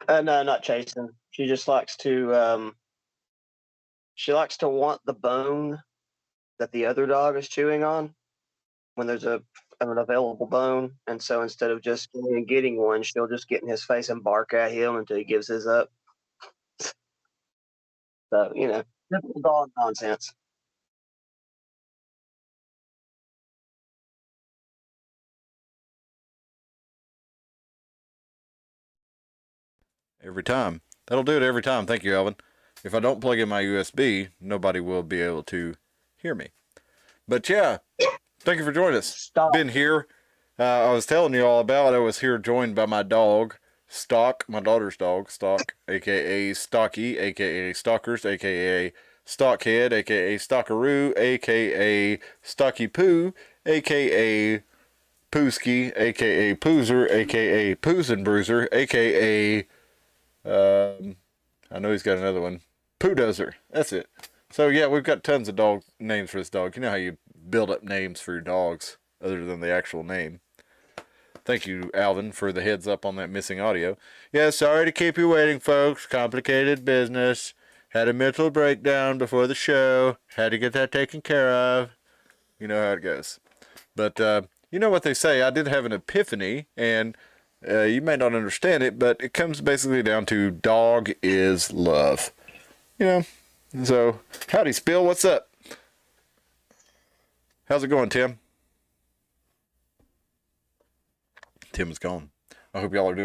No, not chasing. She likes to want the bone that the other dog is chewing on when there's an available bone. And so instead of just going and getting one, she'll just get in his face and bark at him until he gives his up. So, typical dog nonsense. Every time. That'll do it every time. Thank you, Alvin. If I don't plug in my USB, nobody will be able to hear me. But yeah, thank you for joining us. Stop. Been here. I was telling you all about. I was here joined by my dog, Stock, my daughter's dog, Stock, aka Stocky, aka Stalkers, aka Stockhead, aka Stockaroo, aka Stocky Poo, aka Pooski, aka Poozer, aka Poos and Bruiser, aka I know he's got another one, Poodozer. That's it. So yeah, we've got tons of dog names for this dog. You know how you build up names for your dogs other than the actual name. Thank you, Alvin, for the heads up on that missing audio. Yeah, sorry to keep you waiting, folks. Complicated business. Had a mental breakdown before the show. Had to get that taken care of. You know how it goes. But you know what they say. I did have an epiphany, and you may not understand it, but it comes basically down to dog is love. You know, so howdy, Spill. What's up? How's it going, Tim? Tim is gone. I hope y'all are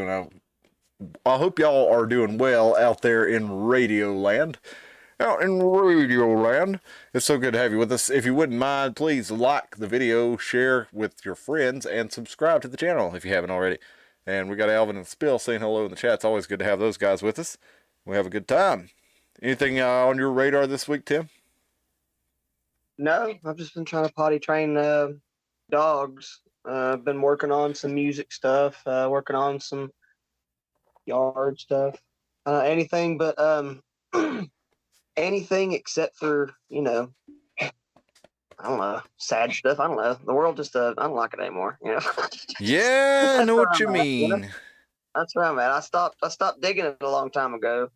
doing well out there in Radio Land. Out in Radio Land. It's so good to have you with us. If you wouldn't mind, please like the video, share with your friends, and subscribe to the channel if you haven't already. And we got Alvin and Spill saying hello in the chat. It's always good to have those guys with us. We have a good time. Anything on your radar this week, Tim? No, I've just been trying to potty train dogs. I've been working on some music stuff, working on some yard stuff. Anything but anything except for, I don't know, sad stuff. I don't know. The world just, I don't like it anymore, Yeah, I know what you mean. That's where I'm at. I stopped digging it a long time ago.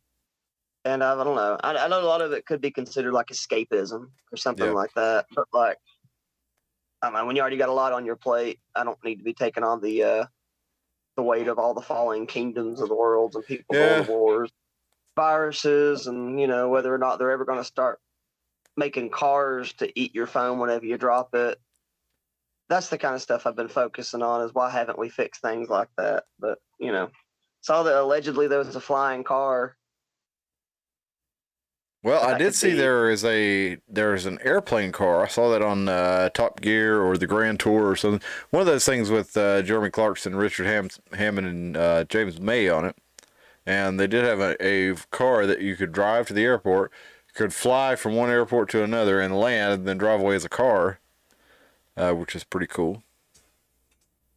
And I don't know. I know a lot of it could be considered like escapism or something like that. But like, I mean, when you already got a lot on your plate, I don't need to be taking on the weight of all the falling kingdoms of the world and people going to wars, viruses, and whether or not they're ever going to start making cars to eat your phone whenever you drop it. That's the kind of stuff I've been focusing on. Is why haven't we fixed things like that? But saw that allegedly there was a flying car. Well, I did see there's an airplane car. I saw that on Top Gear or the Grand Tour or something. One of those things with Jeremy Clarkson, Richard Hammond, and James May on it. And they did have a car that you could drive to the airport, could fly from one airport to another and land, and then drive away as a car, which is pretty cool.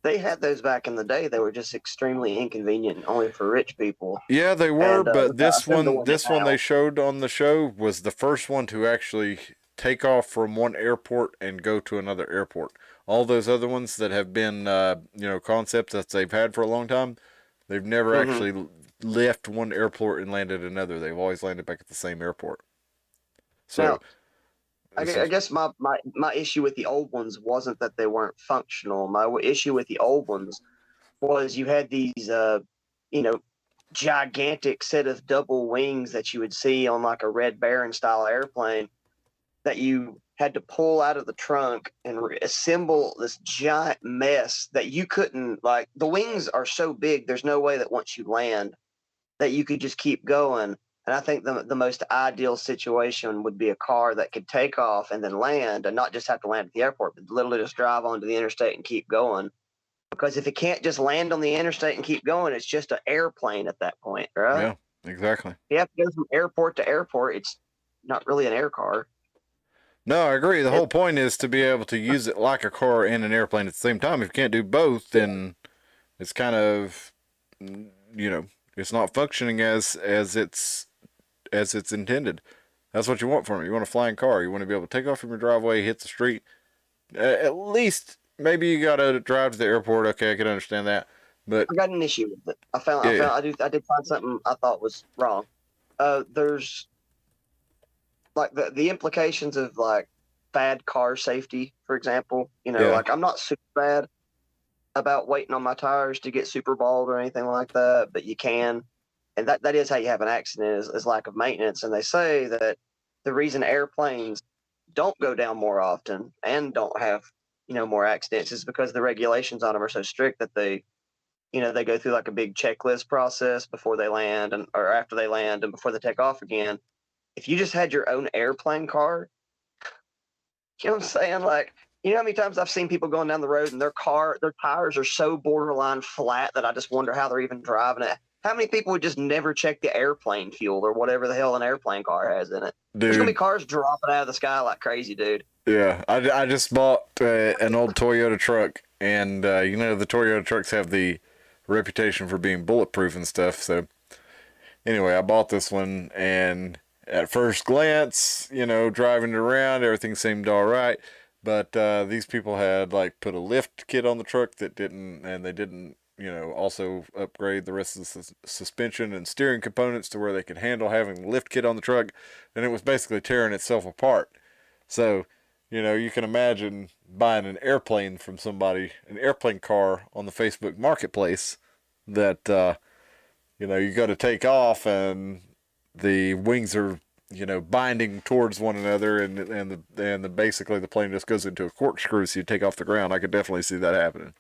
They had those back in the day. They were just extremely inconvenient, only for rich people. Yeah, they were, but this one they showed on the show was the first one to actually take off from one airport and go to another airport. All those other ones that have been, concepts that they've had for a long time, they've never actually left one airport and landed another. They've always landed back at the same airport. So. Now, I guess my issue with the old ones wasn't that they weren't functional. My issue with the old ones was you had these, gigantic set of double wings that you would see on like a Red Baron style airplane that you had to pull out of the trunk and assemble this giant mess that you couldn't, like, the wings are so big, there's no way that once you land that you could just keep going. And And I think the most ideal situation would be a car that could take off and then land, and not just have to land at the airport, but literally just drive onto the interstate and keep going. Because if it can't just land on the interstate and keep going, it's just an airplane at that point, right? Yeah, exactly. You have to go from airport to airport. It's not really an air car. No, I agree. The whole point is to be able to use it like a car and an airplane at the same time. If you can't do both, then it's kind of, it's not functioning as it's intended. That's what you want from it. You want a flying car. You want to be able to take off from your driveway, hit the street. At least, maybe you got to drive to the airport. Okay, I can understand that. But I got an issue with it. I did find something I thought was wrong. There's like the implications of like bad car safety, for example. Like I'm not super bad about waiting on my tires to get super bald or anything like that, but you can. And that is how you have an accident is lack of maintenance. And they say that the reason airplanes don't go down more often and don't have, more accidents is because the regulations on them are so strict that they go through like a big checklist process before they land or after they land and before they take off again. If you just had your own airplane car, you know what I'm saying? Like, how many times I've seen people going down the road and their tires are so borderline flat that I just wonder how they're even driving it. How many people would just never check the airplane fuel or whatever the hell an airplane car has in it? Dude, there's going to be cars dropping out of the sky like crazy, dude. Yeah, I just bought an old Toyota truck, and the Toyota trucks have the reputation for being bulletproof and stuff. So anyway, I bought this one, and at first glance, driving it around, everything seemed all right. But these people had like put a lift kit on the truck that didn't, and they didn't, also upgrade the rest of the suspension and steering components to where they could handle having the lift kit on the truck, and it was basically tearing itself apart. So, you can imagine buying an airplane from somebody, an airplane car on the Facebook Marketplace that, you go to take off and the wings are, binding towards one another and basically the plane just goes into a corkscrew so you take off the ground. I could definitely see that happening.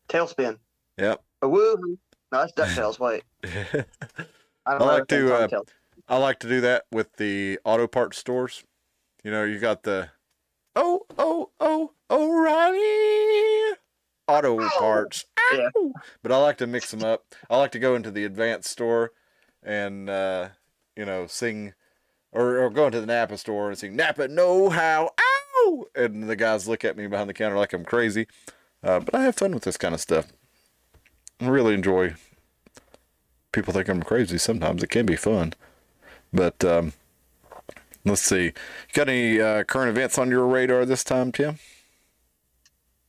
Tailspin. Yep. Woo. No, that's DuckTales. Wait. I like to do that with the auto parts stores. You got the O'Reilly auto parts. Yeah. But I like to mix them up. I like to go into the advanced store and sing or go into the Napa store and sing Napa Know How. Ow! And the guys look at me behind the counter like I'm crazy. But I have fun with this kind of stuff. I really enjoy. People think I'm crazy sometimes. It can be fun. But let's see. You got any current events on your radar this time, Tim?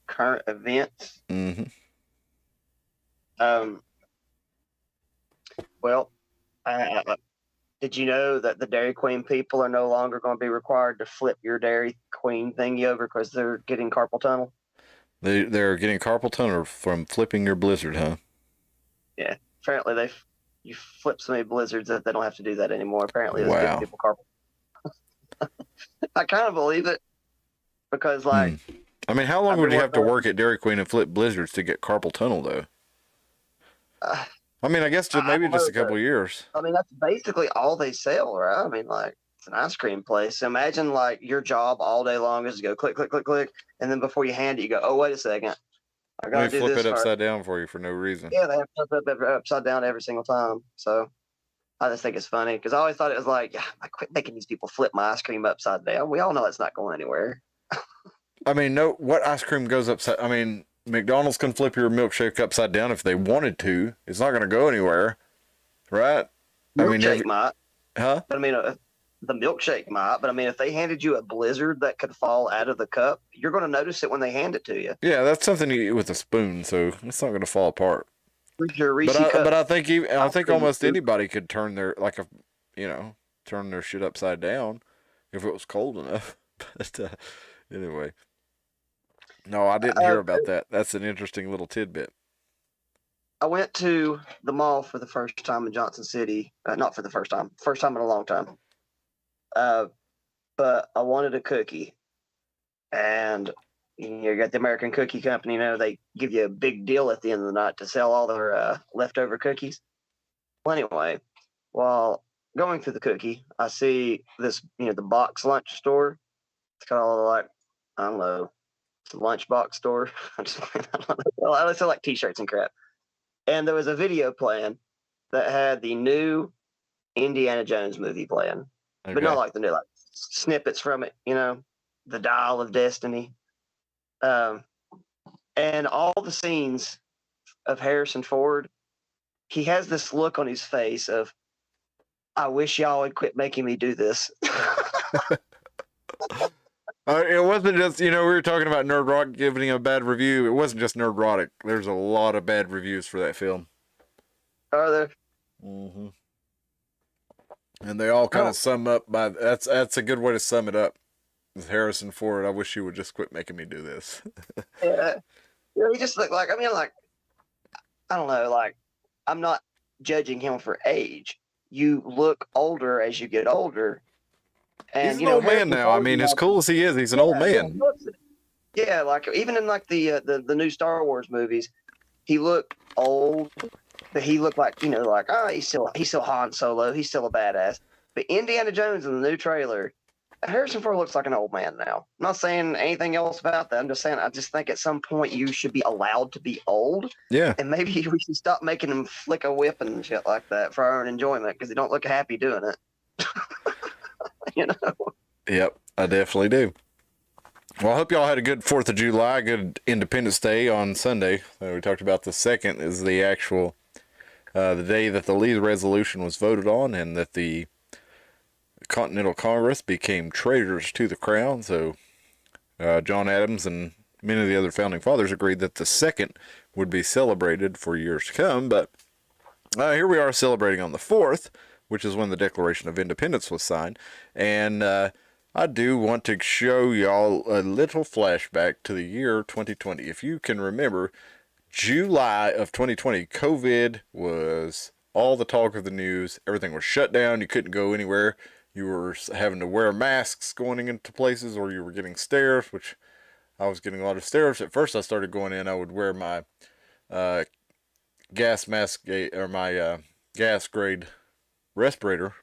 Current events? Mm-hmm. Well, did you know that the Dairy Queen people are no longer going to be required to flip your Dairy Queen thingy over because they're getting carpal tunnel? They're getting carpal tunnel from flipping your Blizzard, huh? Yeah. Apparently you flip so many Blizzards that they don't have to do that anymore. Apparently it's Wow. giving people carpal. I kind of believe it because I mean, how long would you have to work at Dairy Queen and flip Blizzards to get carpal tunnel though? I mean, I guess maybe just a couple years. I mean, that's basically all they sell, right? I mean, like, it's an ice cream place. So imagine, like, your job all day long is to go click, click, click, click, and then before you hand it, you go, oh, wait a second. I got to do flip this it upside down for you for no reason. Yeah, they have to flip it upside down every single time. So I just think it's funny because I always thought it was like, I quit making these people flip my ice cream upside down. We all know it's not going anywhere. I mean, what ice cream goes upside? I mean, McDonald's can flip your milkshake upside down if they wanted to. It's not going to go anywhere, right? Milkshake might. Huh? But I mean, the milkshake might. But I mean, if they handed you a Blizzard that could fall out of the cup, you're going to notice it when they hand it to you. Yeah, that's something you eat with a spoon, so it's not going to fall apart. But I think almost anybody could turn their turn their shit upside down if it was cold enough. But anyway. No, I didn't hear about that. That's an interesting little tidbit. I went to the mall for the first time in Johnson City. Not for the first time in a long time. But I wanted a cookie. And you got the American Cookie Company, they give you a big deal at the end of the night to sell all their leftover cookies. Well, anyway, while going through the cookie, I see this, the box lunch store. It's kind of like, I don't know, it's a lunchbox store. I just, I don't know. I sell like t-shirts and crap. And there was a video playing that had the new Indiana Jones movie playing, but not Okay. like the new, like snippets from it, the Dial of Destiny. Um, and all the scenes of Harrison Ford, he has this look on his face of, I wish y'all would quit making me do this. It wasn't just, we were talking about Nerd Rock giving a bad review. It wasn't just Nerd Rock. There's a lot of bad reviews for that film. Are there? Mm-hmm. And they all kind Oh, of sum up by, that's a good way to sum it up. With Harrison Ford, I wish you would just quit making me do this. yeah. He just looked like, like, I don't know, like, I'm not judging him for age. You look older as you get older. He's And, an old man Harrison now. I Ford, mean, as cool as he is, he's an old man. yeah, like even in like the new Star Wars movies, he looked old, but he looked like, like, oh, he's still Han Solo, he's still a badass. But Indiana Jones in the new trailer, Harrison Ford looks like an old man now. I'm not saying anything else about that. I'm just saying I just think at some point you should be allowed to be old. Yeah. And maybe we should stop making him flick a whip and shit like that for our own enjoyment, because they don't look happy doing it. Yep, I definitely do. Well, I hope y'all had a good 4th of July, good Independence Day on Sunday. We talked about the 2nd is the actual, the day that the Lee resolution was voted on and that the Continental Congress became traitors to the crown. So John Adams and many of the other founding fathers agreed that the 2nd would be celebrated for years to come. But here we are celebrating on the 4th, which is when the Declaration of Independence was signed. And I do want to show y'all a little flashback to the year 2020. If you can remember, July of 2020, COVID was all the talk of the news. Everything was shut down. You couldn't go anywhere. You were having to wear masks going into places, or you were getting stares, which I was getting a lot of stares. At first I started going in, I would wear my gas mask, or my gas grade respirator,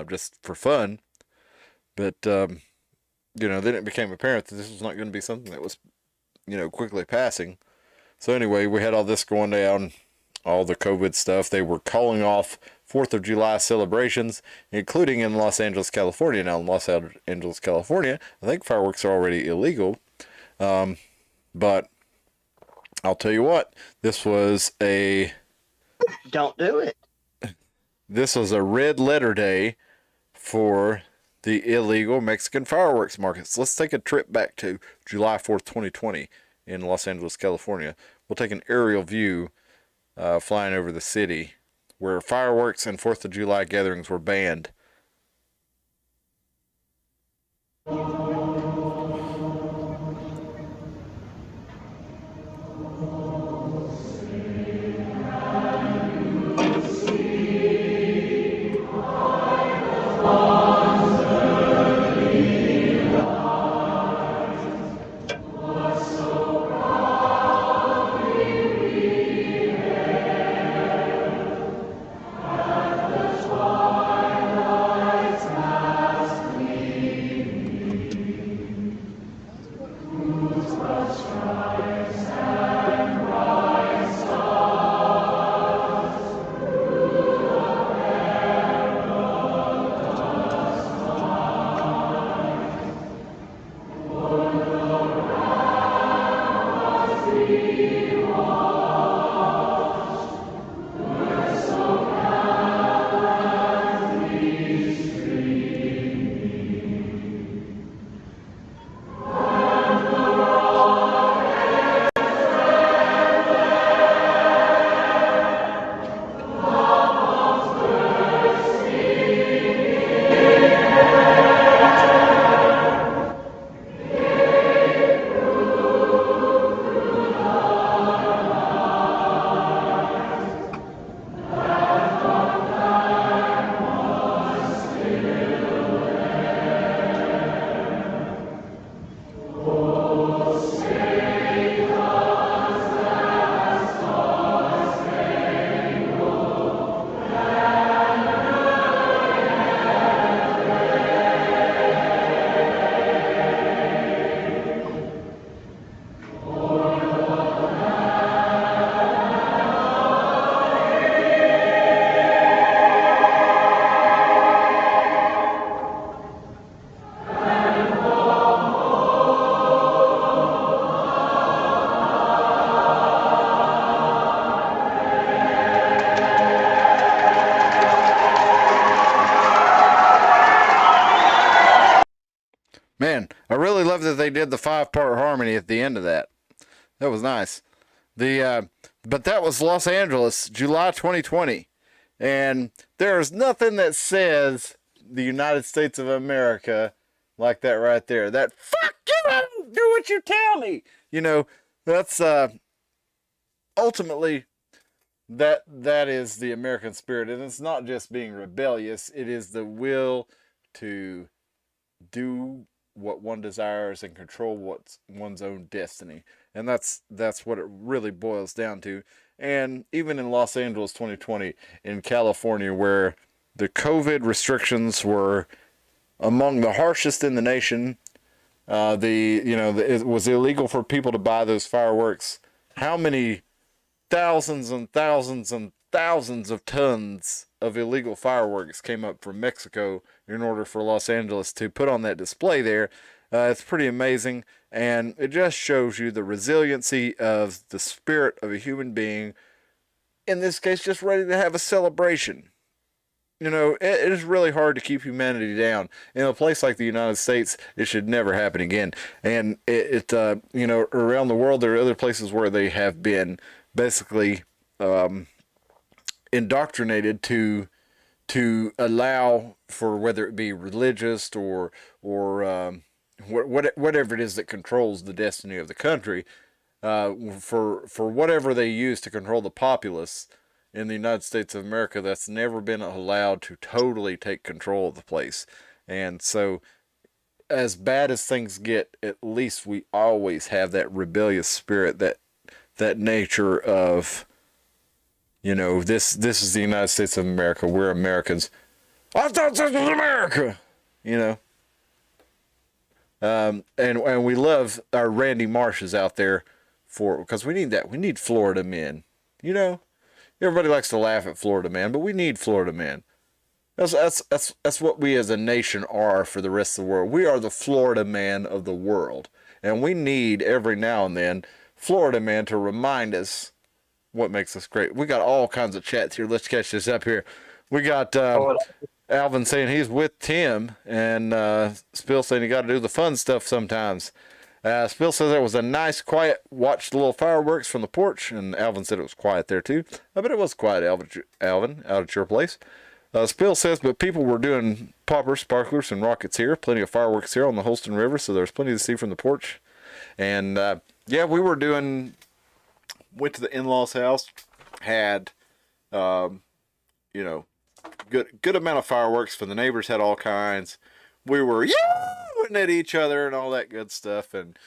just for fun. But, then it became apparent that this was not going to be something that was, quickly passing. So anyway, we had all this going down, all the COVID stuff. They were calling off 4th of July celebrations, including in Los Angeles, California. Now, in Los Angeles, California, I think fireworks are already illegal. But I'll tell you what, this was a... Don't do it. This was a red letter day for the illegal Mexican fireworks markets. Let's take a trip back to July 4th, 2020 in Los Angeles, California. We'll take an aerial view flying over the city where fireworks and 4th of July gatherings were banned. really love that they did the 5-part harmony at the end of that. That was nice. But that was Los Angeles, July 2020. And there's nothing that says the United States of America like that right there. That fuck you, do what you tell me. That's ultimately that is the American spirit. And it's not just being rebellious, it is the will to do what one desires and control what's one's own destiny. And that's what it really boils down to. And even in Los Angeles 2020, in California, where the COVID restrictions were among the harshest in the nation, it was illegal for people to buy those fireworks. How many thousands and thousands and thousands of tons of illegal fireworks came up from Mexico in order for Los Angeles to put on that display there? It's pretty amazing, and it just shows you the resiliency of the spirit of a human being, in this case, just ready to have a celebration. It is really hard to keep humanity down. In a place like the United States, it should never happen again. And around the world, there are other places where they have been basically indoctrinated to allow for, whether it be religious or whatever it is that controls the destiny of the country, for whatever they use to control the populace in the United States of America, that's never been allowed to totally take control of the place. And so, as bad as things get, at least we always have that rebellious spirit, that nature of, this is the United States of America. We're Americans. I thought this was America, and we love our Randy Marshes out there because we need that. We need Florida men, Everybody likes to laugh at Florida man, but we need Florida men. That's what we as a nation are for the rest of the world. We are the Florida man of the world, and we need every now and then Florida man to remind us what makes us great. We got all kinds of chats here. Let's catch this up here. We got Alvin saying he's with Tim, and Spill saying you got to do the fun stuff sometimes. Spill says it was a nice, quiet, watched the little fireworks from the porch, and Alvin said it was quiet there too. I bet it was quiet, Alvin, out at your place. Spill says, but people were doing poppers, sparklers, and rockets here. Plenty of fireworks here on the Holston River, so there's plenty to see from the porch. And we were went to the in-laws' house, had, good amount of fireworks for the neighbors, had all kinds. We were yelling at each other and all that good stuff, and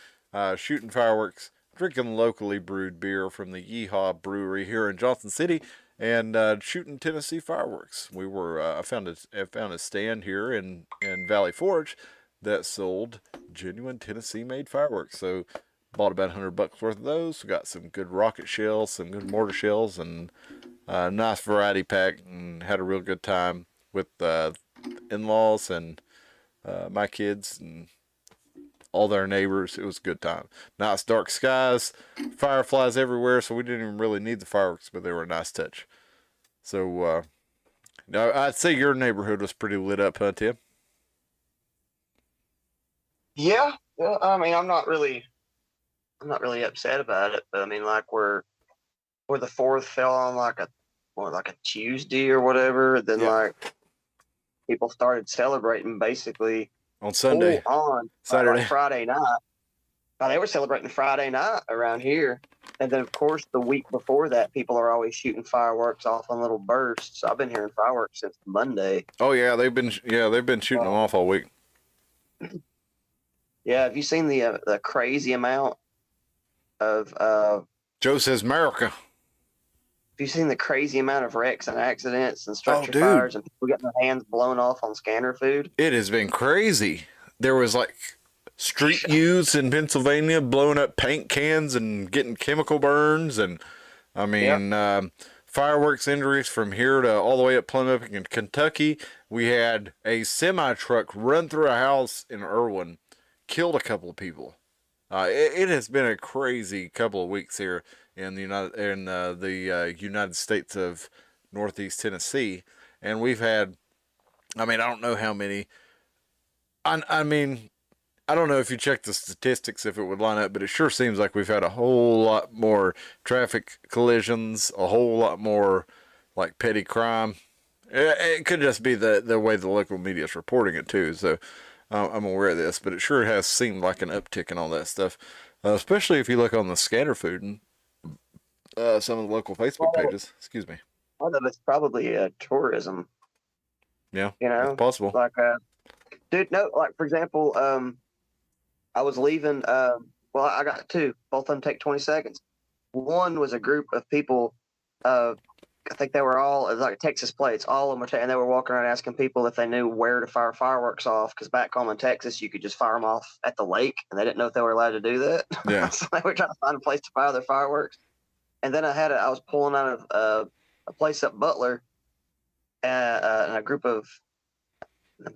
shooting fireworks, drinking locally brewed beer from the Yeehaw Brewery here in Johnson City, and shooting Tennessee fireworks. We were I found a stand here in Valley Forge that sold genuine Tennessee-made fireworks. So bought about $100 worth of those. We got some good rocket shells, some good mortar shells, and a nice variety pack, and had a real good time with in-laws and my kids and all their neighbors. It was a good time. Nice dark skies, fireflies everywhere, so we didn't even really need the fireworks, but they were a nice touch. So I'd say your neighborhood was pretty lit up, huh, Tim? Yeah. Well, I mean, I'm not really upset about it, but I mean, like where the 4th fell on like a Tuesday or whatever, then people started celebrating basically on Sunday, on Saturday, like Friday night. They were celebrating Friday night around here, and then of course the week before that, people are always shooting fireworks off on little bursts. I've been hearing fireworks since Monday. Oh yeah, they've been shooting them off all week. Yeah, have you seen the crazy amount of Joe says America. Have you seen the crazy amount of wrecks and accidents and structure fires and people getting their hands blown off on scanner food? It has been crazy. There was like street youths in Pennsylvania blowing up paint cans and getting chemical burns, and I mean fireworks injuries from here to all the way up Plymouth in Kentucky. We had a semi truck run through a house in Irwin, killed a couple of people. It has been a crazy couple of weeks here in the United States of Northeast Tennessee, and we've had, I mean, I don't know how many. I mean, I don't know if you check the statistics if it would line up, but it sure seems like we've had a whole lot more traffic collisions, a whole lot more like petty crime. It could just be the way the local media is reporting it too. So I'm aware of this, but it sure has seemed like an uptick in all that stuff, especially if you look on the scatter food and some of the local Facebook Well, pages. Excuse me. part of it's probably tourism. Yeah, You that's know, possible. like dude, no, like for example, I was leaving. Well, I got two. Both of them take 20 seconds. One was a group of people. Uh, I think they were all, it was like Texas plates. All of them were, and they were walking around asking people if they knew where to fire fireworks off. Because back home in Texas, you could just fire them off at the lake, and they didn't know if they were allowed to do that. Yeah. So they were trying to find a place to fire their fireworks. And then I was pulling out of a place up Butler, and a group of,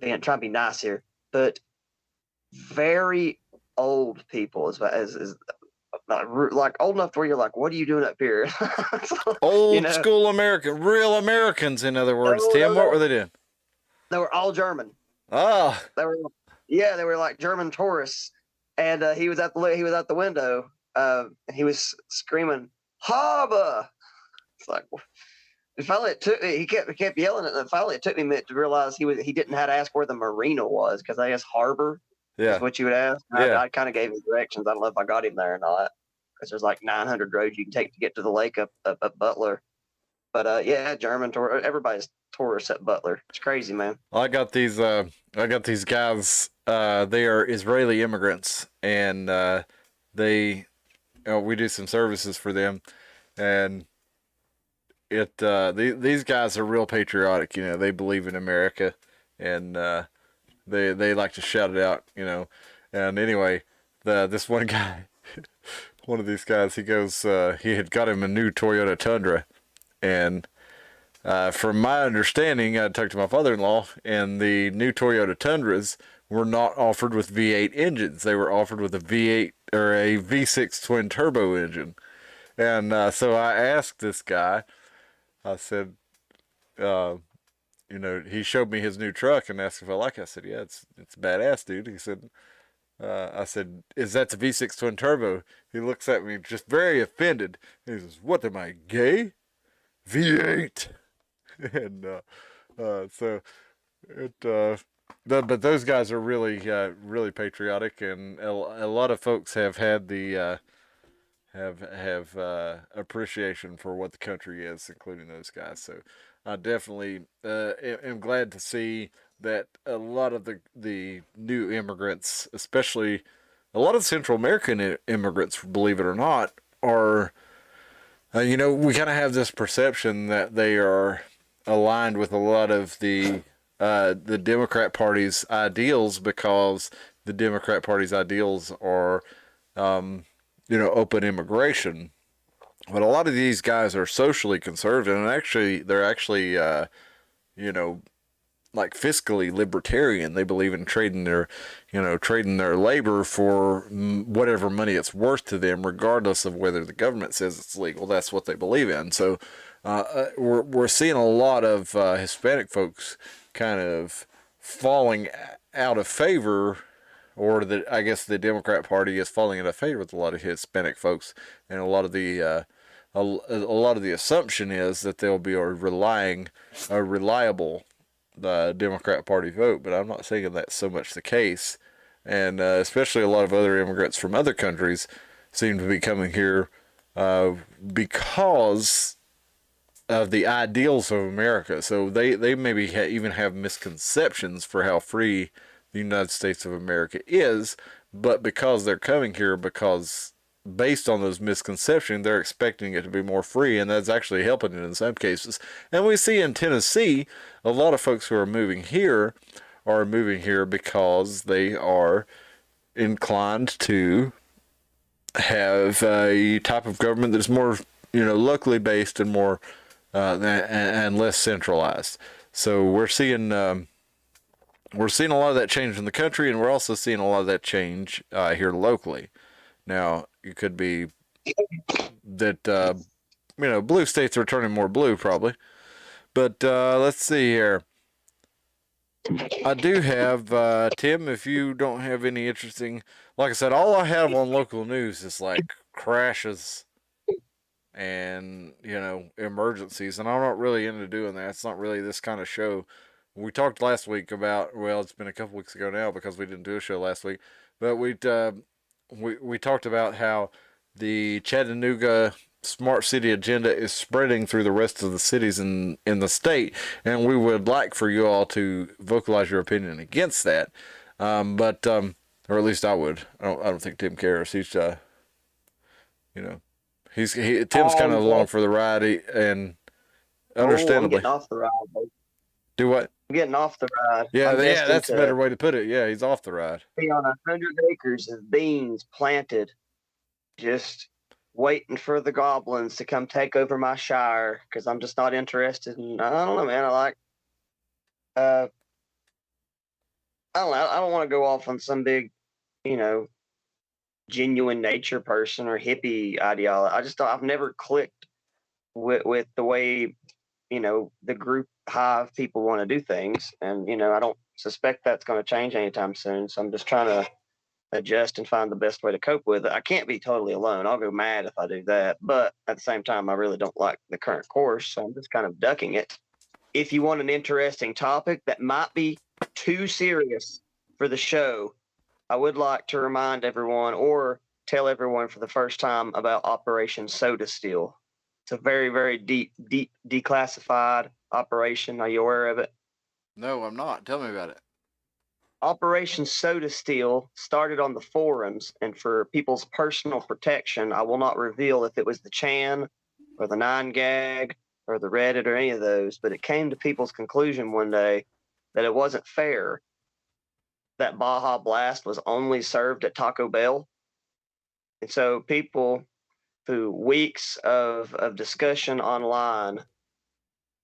trying to be nice here, but very old people is not like old enough to where you're like, what are you doing up here? So, Old school American, real Americans, in other words. Tim, what were they doing? They were all German. Ah, They were like German tourists, and he was at the window. And he was screaming, "Harbor!" It's like, and finally it took me. He kept yelling it, and finally it took me a minute to realize he didn't have to ask where the marina was, because I guess harbor is what you would ask. Yeah. I kind of gave him directions. I don't know if I got him there or not, because there's like 900 roads you can take to get to the lake up Butler. But yeah, German tour. Everybody's tourists at Butler. It's crazy, man. I got these guys. They are Israeli immigrants, and we do some services for them, and these guys are real patriotic. You know, they believe in America, and they like to shout it out. You know, and anyway, this one guy, one of these guys, he had got him a new Toyota Tundra, and from my understanding, I talked to my father-in-law, and the new Toyota Tundras were not offered with V8 engines. They were offered with a V8 or a V6 twin turbo engine. And so I asked this guy, I said, he showed me his new truck and asked if I like it. I said, yeah, it's badass, dude. He said, I said, is that the V6 twin turbo? He looks at me just very offended. He says, what am I, gay? V8. And so but those guys are really patriotic, and a lot of folks have had the have appreciation for what the country is, including those guys. So I definitely am glad to see that a lot of the new immigrants, especially a lot of Central American immigrants, believe it or not, are we kind of have this perception that they are aligned with a lot of the Democrat Party's ideals, because the Democrat Party's ideals are, open immigration. But a lot of these guys are socially conservative, and they're actually, like fiscally libertarian. They believe in trading their labor for whatever money it's worth to them, regardless of whether the government says it's legal. That's what they believe in. So we're seeing a lot of Hispanic folks kind of falling out of favor, or I guess the Democrat Party is falling out of favor with a lot of Hispanic folks, and a lot of the assumption is that they'll be a reliable Democrat Party vote, but I'm not saying that's so much the case. And especially a lot of other immigrants from other countries seem to be coming here because of the ideals of America. So they maybe even have misconceptions for how free the United States of America is, but because they're coming here, because based on those misconceptions, they're expecting it to be more free, and that's actually helping it in some cases. And we see in Tennessee, a lot of folks who are moving here because they are inclined to have a type of government that's more, locally based and more and less centralized. So we're seeing a lot of that change in the country, and we're also seeing a lot of that change here locally. Now, it could be that, blue states are turning more blue, probably. But let's see here. I do have, Tim, if you don't have any interesting, like I said, all I have on local news is like crashes and, emergencies. And I'm not really into doing that. It's not really this kind of show. We talked last week about, well, it's been a couple weeks ago now because we didn't do a show last week, but we talked about how the Chattanooga smart city agenda is spreading through the rest of the cities in the state, and we would like for you all to vocalize your opinion against that. But or at least I would. I don't think Tim cares. He's you know Tim's kind of along for the ride, and I'm understandably. getting off the ride, baby. Do what? I'm getting off the ride. Yeah, I'm that's a destined better way to put it. Yeah, he's off the ride. to be on 100 acres of beans planted, just waiting for the goblins to come take over my shire because I'm just not interested in. I don't know, man. Uh, I don't know. I don't want to go off on some big, you know, genuine nature person or hippie ideology. I just don't, I've never clicked with the way, the group hive people want to do things. And, I don't suspect that's going to change anytime soon. So I'm just trying to adjust and find the best way to cope with it. I can't be totally alone. I'll go mad if I do that. But at the same time, I really don't like the current course. So I'm just kind of ducking it. If you want an interesting topic that might be too serious for the show, I would like to remind everyone or tell everyone for the first time about Operation Soda Steel. It's a very, very deep declassified operation. Are you aware of it? No, I'm not. Tell me about it. Operation Soda Steel started on the forums, and for people's personal protection, I will not reveal if it was the Chan or the 9gag or the Reddit or any of those, but it came to people's conclusion one day that it wasn't fair that Baja Blast was only served at Taco Bell. And so people, through weeks of discussion online,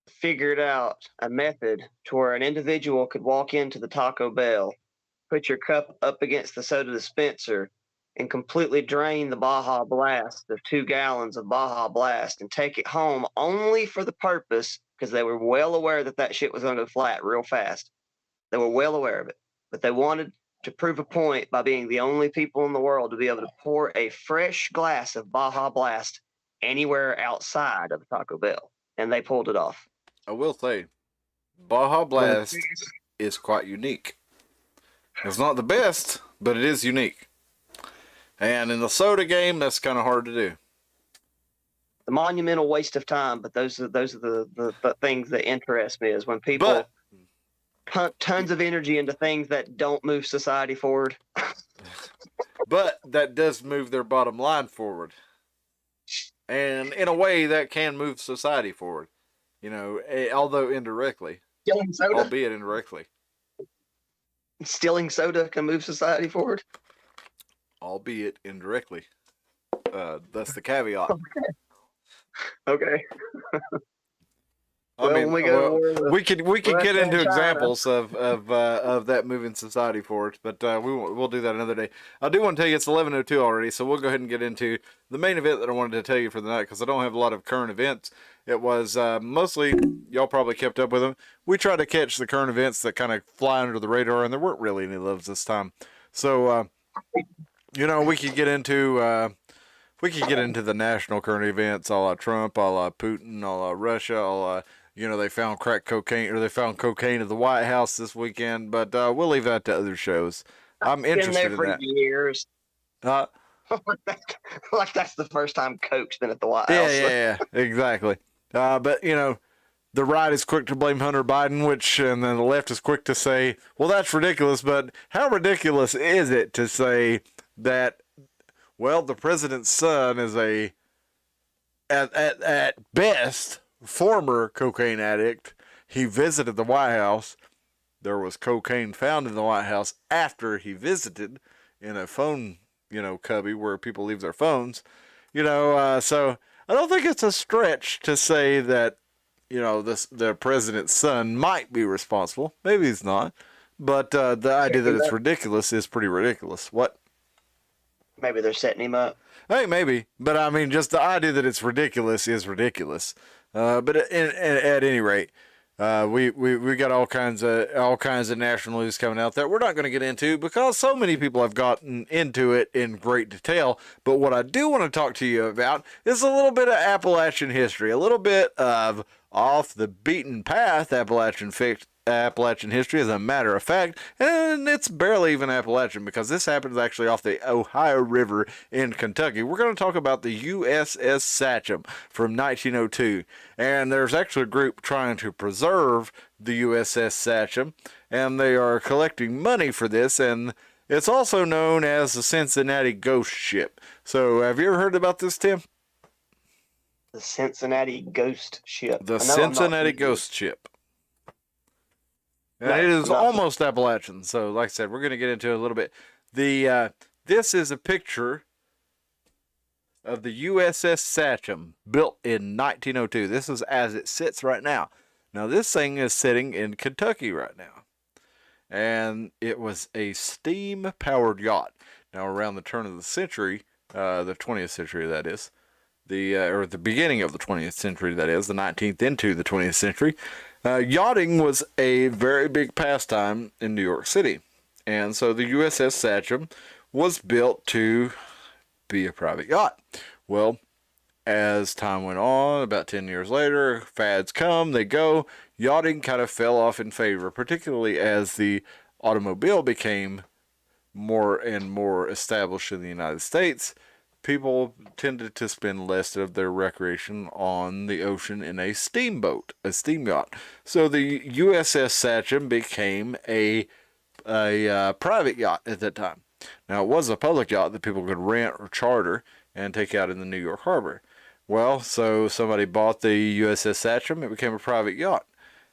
figured out a method to where an individual could walk into the Taco Bell, put your cup up against the soda dispenser, and completely drain the Baja Blast of 2 gallons of Baja Blast and take it home only for the purpose, because they were well aware that shit was going to go flat real fast. They were well aware of it, but they wanted to prove a point by being the only people in the world to be able to pour a fresh glass of Baja Blast anywhere outside of Taco Bell, and they pulled it off. I will say, Baja Blast is quite unique. It's not the best, but it is unique. And in the soda game, that's kind of hard to do. The monumental waste of time, but those are the things that interest me is when people pump tons of energy into things that don't move society forward. But that does move their bottom line forward. And in a way, that can move society forward. Although indirectly. Stealing soda? Albeit indirectly. Stealing soda can move society forward? Albeit indirectly. That's the caveat. Okay. I mean, we could get into examples of that moving society forward, but we'll do that another day. I do want to tell you it's 11:02 already, so we'll go ahead and get into the main event that I wanted to tell you for the night, because I don't have a lot of current events. It was mostly, y'all probably kept up with them. We try to catch the current events that kind of fly under the radar, and there weren't really any loves this time. So we could get into the national current events, a la Trump, a la Putin, a la Russia, a la they found crack cocaine, or they found cocaine at the White House this weekend, but we'll leave that to other shows. I'm interested in that. Years. Like that's the first time coke's been at the White House. Yeah, exactly. But the right is quick to blame Hunter Biden, and then the left is quick to say, well, that's ridiculous. But how ridiculous is it to say that, well, the president's son is at best, former cocaine addict. He visited the White House. There was cocaine found in the White House after he visited in a phone, cubby where people leave their phones. So I don't think it's a stretch to say that, the president's son might be responsible. Maybe he's not. But the idea that it's ridiculous is pretty ridiculous. What? Maybe they're setting him up. Hey, maybe. But I mean, just the idea that it's ridiculous is ridiculous. But at any rate, We got all kinds of national news coming out that we're not going to get into because so many people have gotten into it in great detail. But what I do want to talk to you about is a little bit of Appalachian history, a little bit of off the beaten path Appalachian history, as a matter of fact, and it's barely even Appalachian because this happens actually off the Ohio River in Kentucky. We're going to talk about the USS Sachem from 1902, and there's actually a group trying to preserve the USS Sachem, and they are collecting money for this, and it's also known as the Cincinnati Ghost Ship. So, have you ever heard about this, Tim? The Cincinnati Ghost Ship. The Cincinnati Ghost Ship. And it is almost Appalachian. So, like I said, we're going to get into it a little bit. This is a picture of the USS Sachem, built in 1902. This is as it sits right now. Now, this thing is sitting in Kentucky right now. And it was a steam-powered yacht. Now, around the turn of the century, the 20th century, that is, or the beginning of the 20th century, that is, the 19th into the 20th century, yachting was a very big pastime in New York City. And so the USS Sachem was built to be a private yacht. Well, as time went on, about 10 years later, fads come, they go. Yachting kind of fell off in favor, particularly as the automobile became more and more established in the United States. People tended to spend less of their recreation on the ocean in a steamboat, a steam yacht. So the USS Sachem became a private yacht at that time. Now, it was a public yacht that people could rent or charter and take out in the New York harbor. Well, so somebody bought the USS Sachem. It became a private yacht.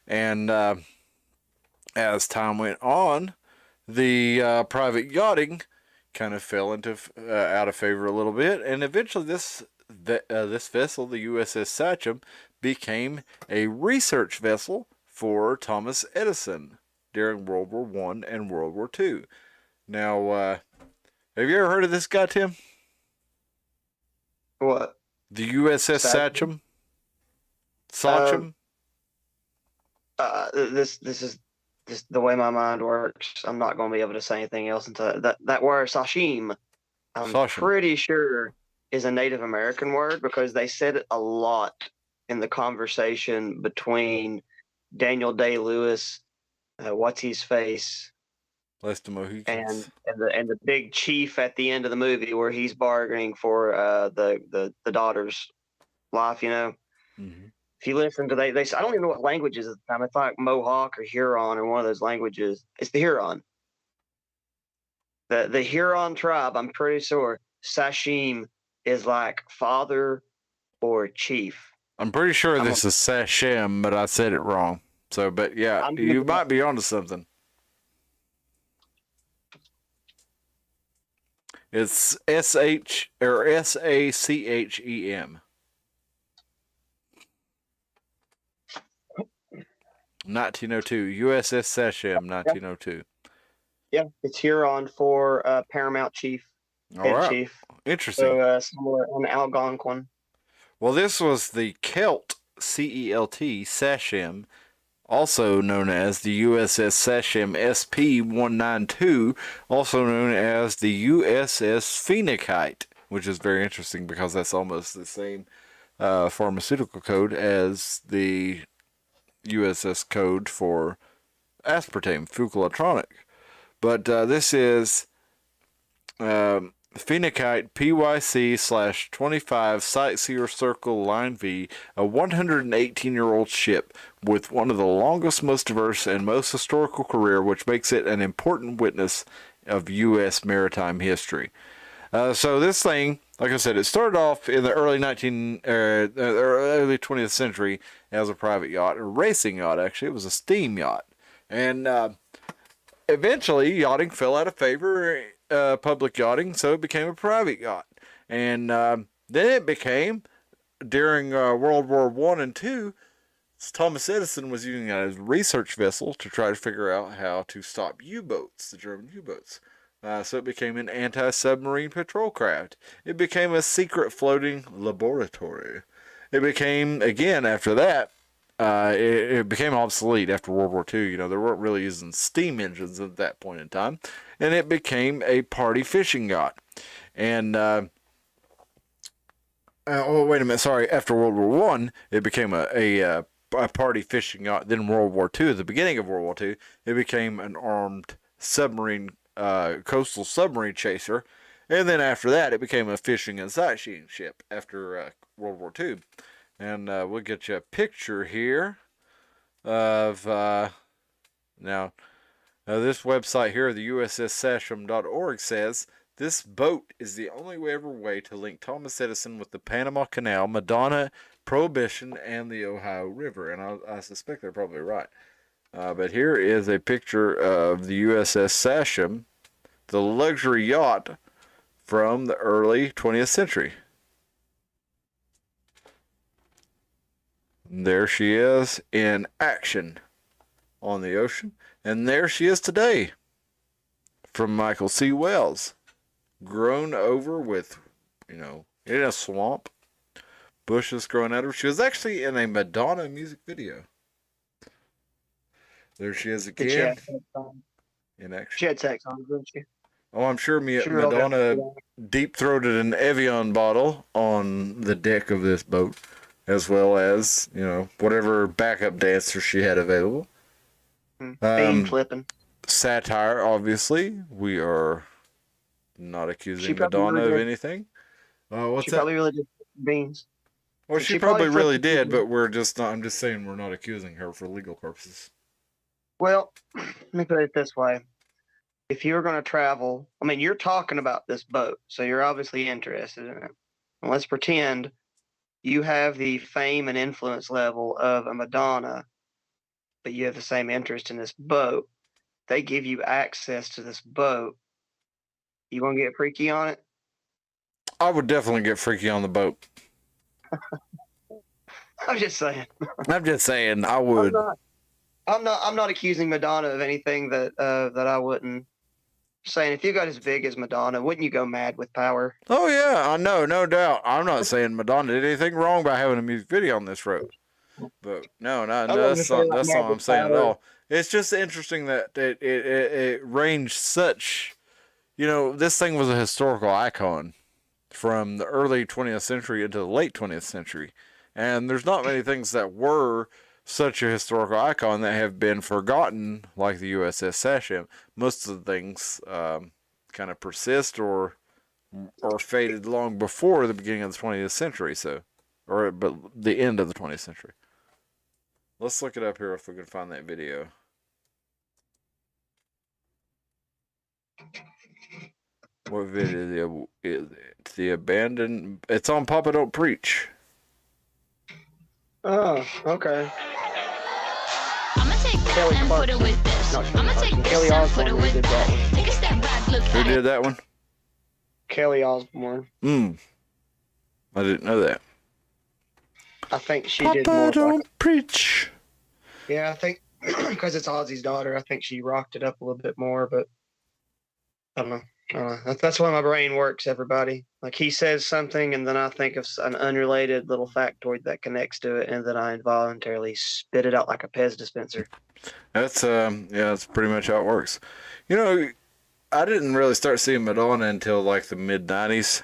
And as time went on, the private yachting kind of fell into out of favor a little bit, and eventually this vessel, the USS Sachem, became a research vessel for Thomas Edison during World War I and World War II. Now, have you ever heard of this guy, Tim? What? The USS Sachem? Sachem? This is just the way my mind works. I'm not going to be able to say anything else until that word sashim. I'm pretty sure is a Native American word because they said it a lot in the conversation between Daniel Day-Lewis, what's his face, and the big chief at the end of the movie where he's bargaining for the daughter's life. You know. Mm-hmm. If you listen to they I don't even know what language is at the time. It's like Mohawk or Huron or one of those languages. It's the Huron. The Huron tribe, I'm pretty sure Sashim is like father or chief. I'm pretty sure this is Sachem, but I said it wrong. So, but yeah, you might be onto something. It's SH or SACHEM. 1902, USS Sachem, 1902. Yeah, it's Huron for Paramount Chief, head chief. Interesting. So similar an Algonquin. Well, this was the Celt, C-E-L-T, Sachem, also known as the USS Sachem SP-192, also known as the USS Phoenixite, which is very interesting because that's almost the same pharmaceutical code as the USS code for aspartame, fucoelectronic. But this is Phoenixite PYC/25 Sightseer Circle Line V, a 118-year-old ship with one of the longest, most diverse, and most historical career, which makes it an important witness of U.S. maritime history. So this thing, like I said, it started off in the early 20th century as a private yacht, a racing yacht actually. It was a steam yacht. And eventually yachting fell out of favor, public yachting, so it became a private yacht. And then it became, during World War I and II, Thomas Edison was using it as a research vessel to try to figure out how to stop U-boats, the German U-boats. So it became an anti-submarine patrol craft. It became a secret floating laboratory. It became, again, after that, it became obsolete after World War II. You know, they weren't really using steam engines at that point in time, and it became a party fishing yacht. And oh, wait a minute, sorry. After World War One, it became a party fishing yacht. Then World War II, at the beginning of World War II, it became an armed submarine, coastal submarine chaser. And then after that, it became a fishing and sightseeing ship after World War II. And we'll get you a picture here of now this website here, the USSSasham.org, says this boat is the only ever way to link Thomas Edison with the Panama Canal, Madonna, Prohibition, and the Ohio River. And I suspect they're probably right. But here is a picture of the USS Sasham, the luxury yacht from the early 20th century. There she is in action on the ocean. And there she is today from Michael C. Wells. Grown over with, you know, in a swamp. Bushes growing out of her. She was actually in a Madonna music video. There she is again. In action. She had sex on, didn't she? Oh, I'm sure Madonna deep-throated an Evian bottle on the deck of this boat, as well as, you know, whatever backup dancer she had available. Bean flipping. Satire, obviously. We are not accusing Madonna of anything. What's she that? Probably really did beans. Well, she probably really did, but we're just not. I'm just saying we're not accusing her for legal purposes. Well, let me put it this way. If you were going to travel, I mean, you're talking about this boat, so you're obviously interested in it. And let's pretend you have the fame and influence level of a Madonna, but you have the same interest in this boat. They give you access to this boat. You want to get freaky on it? I would definitely get freaky on the boat. I'm just saying. I'm just saying I would. I'm not accusing Madonna of anything that I wouldn't. Just saying, if you got as big as Madonna, wouldn't you go mad with power? Oh yeah, I know, no doubt. I'm not saying Madonna did anything wrong by having a music video on this road. But no, that's not what I'm saying at all. It's just interesting that it ranged such, you know, this thing was a historical icon from the early 20th century into the late 20th century. And there's not many things that were such a historical icon that have been forgotten, like the USS Sasham. Most of the things kind of persist or faded long before the beginning of the 20th century, but the end of the 20th century. Let's look it up here if we can find that video. What video is it? The abandoned. It's on Papa Don't Preach. Oh, okay. I'm gonna take that and put it with this. I'm gonna take this and put it with that. Take a step back, look Who did that one? Kelly Osbourne. I didn't know that. I think she Papa did more. Don't Preach. Yeah, I think because it's Ozzy's daughter, I think she rocked it up a little bit more, but I don't know. That's why my brain works, everybody. Like, he says something, and then I think of an unrelated little factoid that connects to it, and then I involuntarily spit it out like a Pez dispenser. That's that's pretty much how it works. You know, I didn't really start seeing Madonna until like the mid-90s.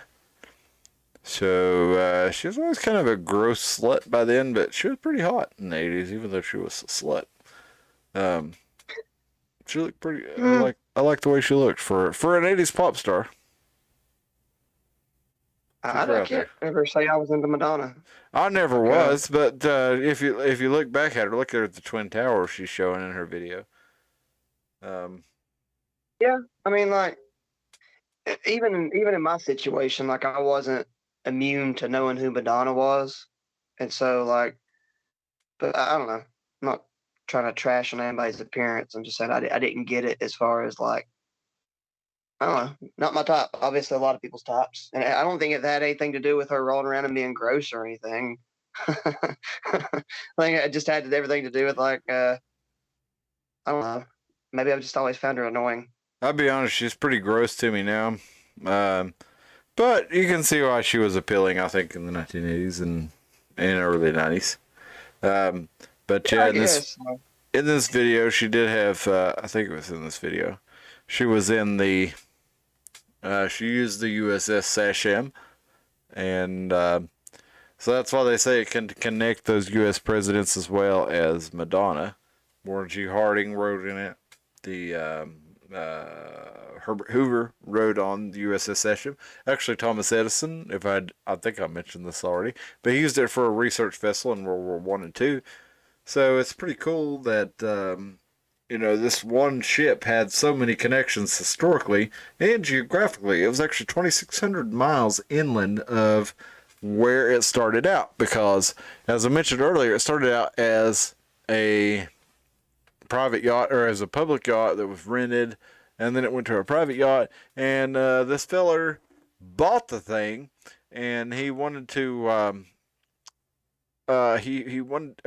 So she was always kind of a gross slut by then, but she was pretty hot in the 80s, even though she was a slut. She looked pretty. I like the way she looked for an 80s pop star. I can't ever say I was into Madonna. I never was, but if you look back at her, look at the Twin Towers she's showing in her video. Yeah, I mean, like, even in my situation, like, I wasn't immune to knowing who Madonna was, and so, like, but I don't know. I'm not trying to trash on anybody's appearance. I'm just saying I didn't get it as far as, like, I don't know, not my top. Obviously, a lot of people's tops, and I don't think it had anything to do with her rolling around and being gross or anything. I think it just had everything to do with, like, I don't know. Maybe I've just always found her annoying. I'll be honest, she's pretty gross to me now. But you can see why she was appealing, I think, in the 1980s and early 90s. But Yeah, I yeah, guess. in this video, she did have, I think it was in this video, she was in the, she used the USS Sachem, and so that's why they say it can connect those U.S. presidents as well as Madonna. Warren G. Harding wrote in it. The Herbert Hoover rode on the USS Sachem. Actually, Thomas Edison, I think I mentioned this already, but he used it for a research vessel in World War One and Two. So it's pretty cool that this one ship had so many connections historically and geographically. It was actually 2,600 miles inland of where it started out, because, as I mentioned earlier, it started out as a private yacht, or as a public yacht that was rented, and then it went to a private yacht, and this feller bought the thing, and he wanted to he wanted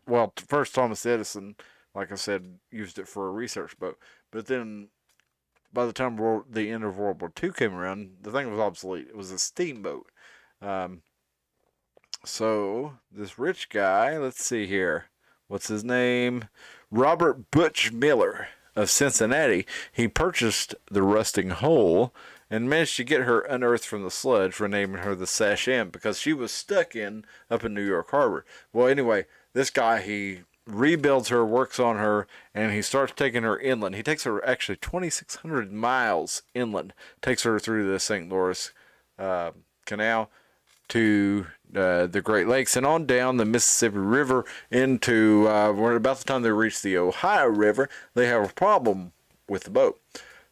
well, first Thomas Edison, like I said, used it for a research boat, but then by the time the end of World War II came around, the thing was obsolete. It was a steamboat. So this rich guy, let's see here, what's his name? Robert Butch Miller of Cincinnati. He purchased the rusting hull and managed to get her unearthed from the sludge, renaming her the Sachem, because she was stuck up in New York Harbor. Well, anyway, this guy, he rebuilds her, works on her, and he starts taking her inland. He takes her actually 2,600 miles inland, takes her through the St. Lawrence Canal to the Great Lakes and on down the Mississippi River into when about the time they reach the Ohio River, they have a problem with the boat.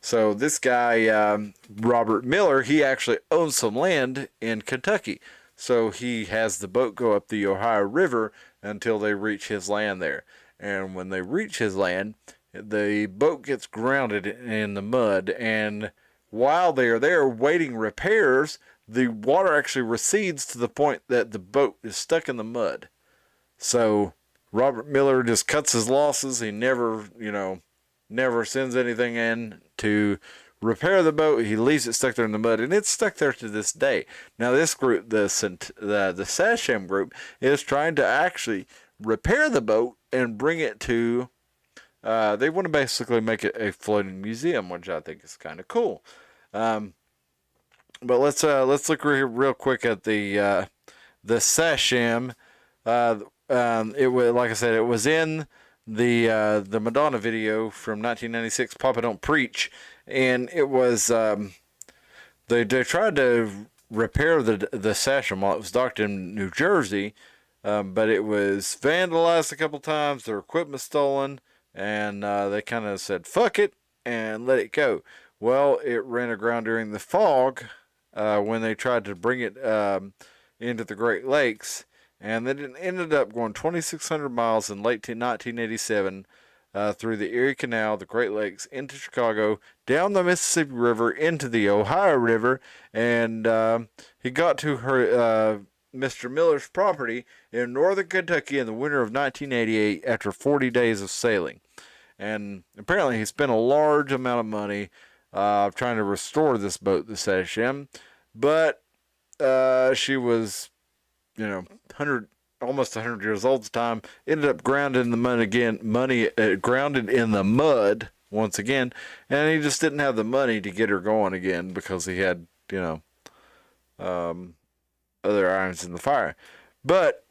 So this guy, Robert Miller, he actually owns some land in Kentucky. So he has the boat go up the Ohio River until they reach his land there. And when they reach his land, the boat gets grounded in the mud. And while they are there waiting repairs, the water actually recedes to the point that the boat is stuck in the mud. So Robert Miller just cuts his losses. He never sends anything in to repair the boat. He leaves it stuck there in the mud, and it's stuck there to this day. Now this group, the Sachem group, is trying to actually repair the boat and bring it to, they want to basically make it a floating museum, which I think is kind of cool. But let's look real quick at the Sachem. It was, like I said, it was in the Madonna video from 1996, Papa Don't Preach, and it was they tried to repair the Sachem while it was docked in New Jersey, but it was vandalized a couple times. Their equipment stolen, and they kind of said fuck it and let it go. Well, it ran aground during the fog when they tried to bring it into the Great Lakes, and then it ended up going 2,600 miles in late 1987 through the Erie Canal, the Great Lakes, into Chicago, down the Mississippi River, into the Ohio River, and he got to her Mr. Miller's property in northern Kentucky in the winter of 1988 after 40 days of sailing. And apparently he spent a large amount of money trying to restore this boat, the Sachem, but she was, almost 100 years old at the time. Ended up grounded in the mud again. Grounded in the mud once again, and he just didn't have the money to get her going again because he had, other irons in the fire. But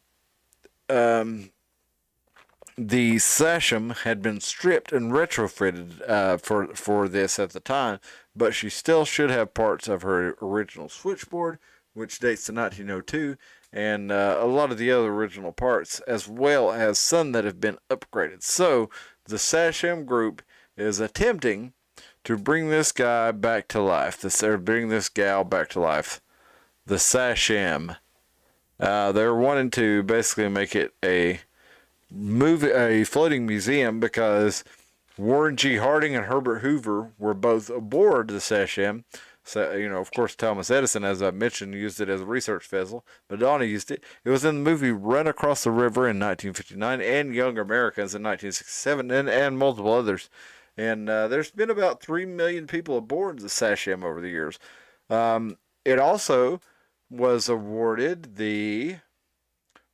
the Sachem had been stripped and retrofitted for this at the time, but she still should have parts of her original switchboard, which dates to 1902, and a lot of the other original parts, as well as some that have been upgraded. So the Sachem group is attempting to bring this guy back to life. Bring this gal back to life. The Sachem. They're wanting to basically make it a floating museum because Warren G. Harding and Herbert Hoover were both aboard the Sachem. So, of course, Thomas Edison, as I mentioned, used it as a research vessel. Madonna used it. It was in the movie Run Across the River in 1959 and Young Americans in 1967 and multiple others. And there's been about 3 million people aboard the Sachem over the years. It also was awarded the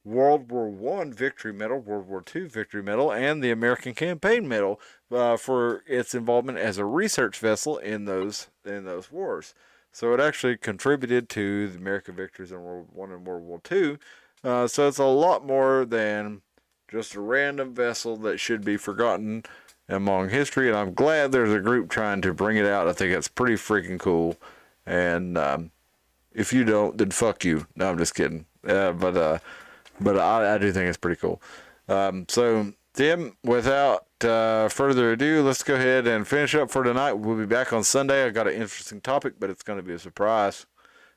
World War One Victory Medal, World War Two Victory Medal, and the American Campaign Medal for its involvement as a research vessel in those wars. So it actually contributed to the American victories in World War One and World War Two. So it's a lot more than just a random vessel that should be forgotten among history. And I'm glad there's a group trying to bring it out. I think it's pretty freaking cool. And if you don't, then fuck you. No, I'm just kidding. But I do think it's pretty cool. So, Tim, without further ado, let's go ahead and finish up for tonight. We'll be back on Sunday. I got an interesting topic, but it's going to be a surprise.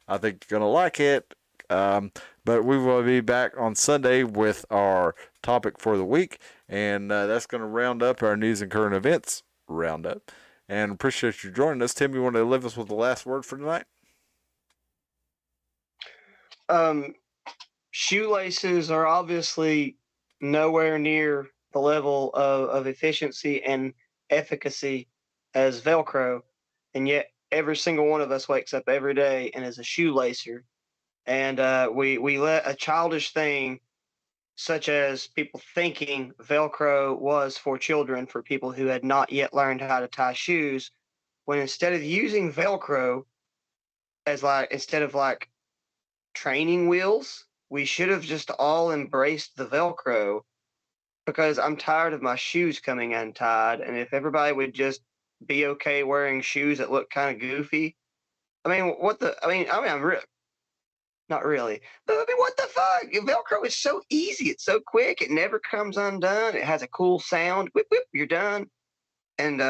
I think you're going to like it. But we will be back on Sunday with our topic for the week. And that's going to round up our news and current events roundup. And appreciate you joining us. Tim, you want to leave us with the last word for tonight? Shoelaces are obviously nowhere near the level of efficiency and efficacy as Velcro, and yet every single one of us wakes up every day and is a shoelacer. And we let a childish thing, such as people thinking Velcro was for children, for people who had not yet learned how to tie shoes, when instead of using Velcro as instead of training wheels, we should have just all embraced the Velcro, because I'm tired of my shoes coming untied. And if everybody would just be okay wearing shoes that look kind of goofy, I mean, not really. But I mean, what the fuck? Velcro is so easy. It's so quick. It never comes undone. It has a cool sound. Whip, whip, you're done. And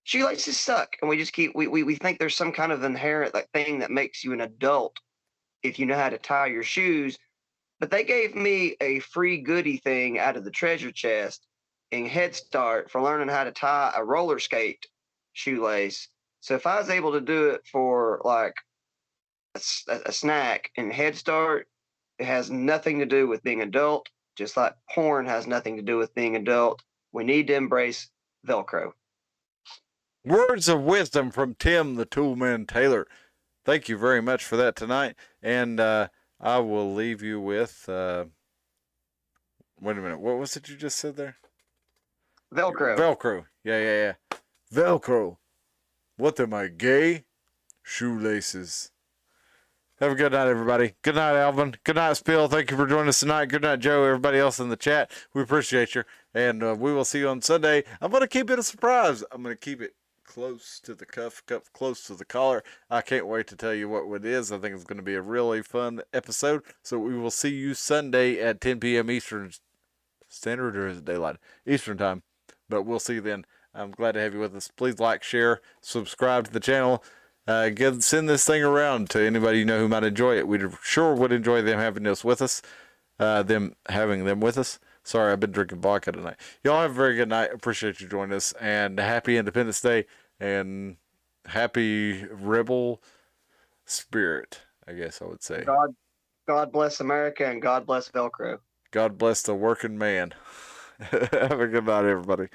shoelaces suck. And we just we think there's some kind of inherent thing that makes you an adult if you know how to tie your shoes. But they gave me a free goodie thing out of the treasure chest in Head Start for learning how to tie a roller skate shoelace. So if I was able to do it for a snack in Head Start, it has nothing to do with being adult, just like porn has nothing to do with being adult. We need to embrace Velcro. Words of wisdom from Tim the Toolman Taylor. Thank you very much for that tonight. And I will leave you with, wait a minute, what was it you just said there? Velcro. Velcro. Yeah. Velcro. What am I, gay? Shoelaces. Have a good night, everybody. Good night, Alvin. Good night, Spill. Thank you for joining us tonight. Good night, Joe. Everybody else in the chat. We appreciate you. And we will see you on Sunday. I'm going to keep it a surprise. I'm going to keep it close to the cuff, close to the collar. I can't wait to tell you what it is. I think it's going to be a really fun episode. So we will see you Sunday at 10 p.m. Eastern Standard, or is it daylight? Eastern time. But we'll see you then. I'm glad to have you with us. Please like, share, subscribe to the channel. Send this thing around to anybody you know who might enjoy it. We sure would enjoy them having this with us. Having them with us. Sorry, I've been drinking vodka tonight. Y'all have a very good night. Appreciate you joining us. And happy Independence Day. And happy Rebel Spirit, I guess I would say. God bless America, and God bless Velcro. God bless the working man. Have a good night, everybody.